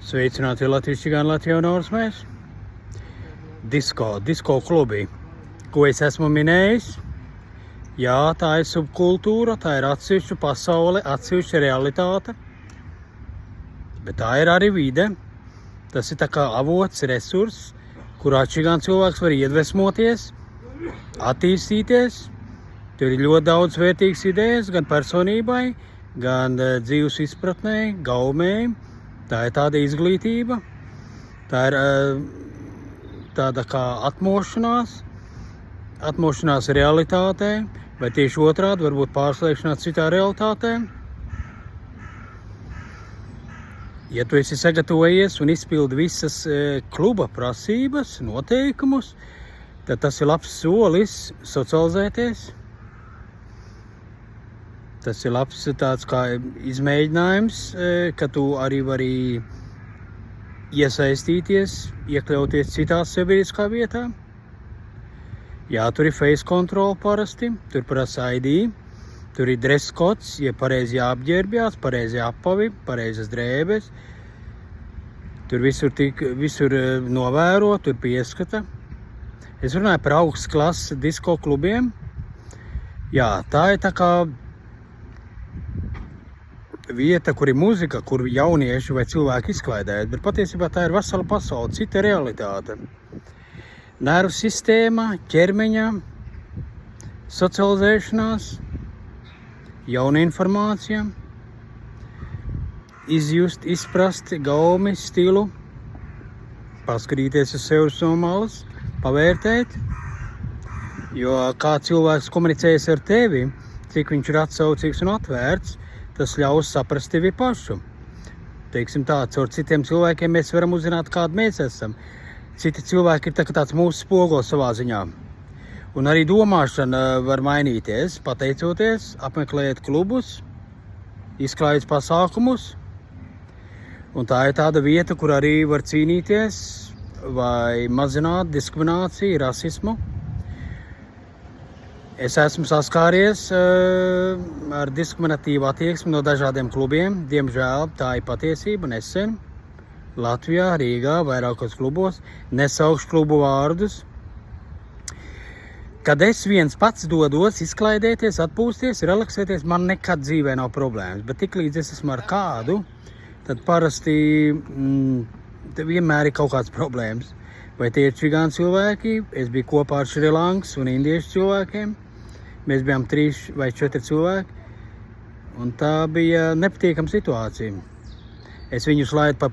Sveicināti Latvijas čigāni, Latvijā un ārzemēs. Disko klubi, ko es esmu minējis. Jā, tā ir subkultūra, tā ir atsevišķa pasaule, atsevišķa realitāte. Bet tā ir arī vide. Tas ir tā kā avots, resurss, kurā čigāni cilvēks var iedvesmoties, attīstīties. Tur ir ļoti daudz vērtīgas idejas gan personībai, gan dzīves izpratnei, gaumei. Tā ir tāda izglītība, tā ir tāda kā atmošanās realitātē, vai tieši otrādi, varbūt pārslēgšanās citā realitātē. Ja tu esi sagatavojies un izpildi visas kluba prasības, noteikumus, tad tas ir labs solis socializēties. Tas ir labs tāds kā izmēģinājums, ka tu arī vari iesaistīties, iekļauties citās sabiedriskā vietā. Jā, tur ir face control parasti, tur prasa ID, tur ir dress codes, ja pareizi jāapģērbjās, pareizi apavi, pareizas drēbes. Tur visur novēro, tur pieskata. Es runāju par augsts klases disko klubiem. Jā, tā ir tā kā vieta, kur ir muzika, kur jaunieši vai cilvēki izklaidējas, bet patiesībā tā ir vesela pasaule, cita realitāte. Nervu sistēma, ķermeņa, socializēšanās, jauna informācija, izjust, izprast gaumi, stilu, paskatīties uz sevi no malas, pavērtēt, jo kā cilvēks komunicējas ar tevi, cik viņš ir atsaucīgs un atvērts, tas ļaus saprast tevi pašu. Teiksim tā, caur citiem cilvēkiem mēs varam uzzināt, kādi mēs esam. Citi cilvēki ir tāds mūsu spogulis savā ziņā. Un arī domāšana var mainīties, pateicoties, apmeklēt klubus, izklaides pasākumus. Un tā ir tāda vieta, kur arī var cīnīties vai mazināt diskrimināciju, rasismu. Es esmu saskāries ar diskriminatīvu attieksmi no dažādiem klubiem. Diemžēl tā ir patiesība nesen. Latvijā, Rīgā, vairākos klubos. Nesaukšu klubu vārdus. Kad es viens pats dodos izklaidēties, atpūsties, relaksēties, man nekad dzīvē nav problēmas. Bet tiklīdz es esmu ar kādu, tad parasti vienmēr ir kaut kāds problēmas. Vai tie ir čigāni cilvēki? Es biju kopā ar šrilankas un indiešu cilvēkiem. Mēs bijām 3 vai 4 cilvēki, un tā bija nepatīkama situācija. Es viņus laidu pa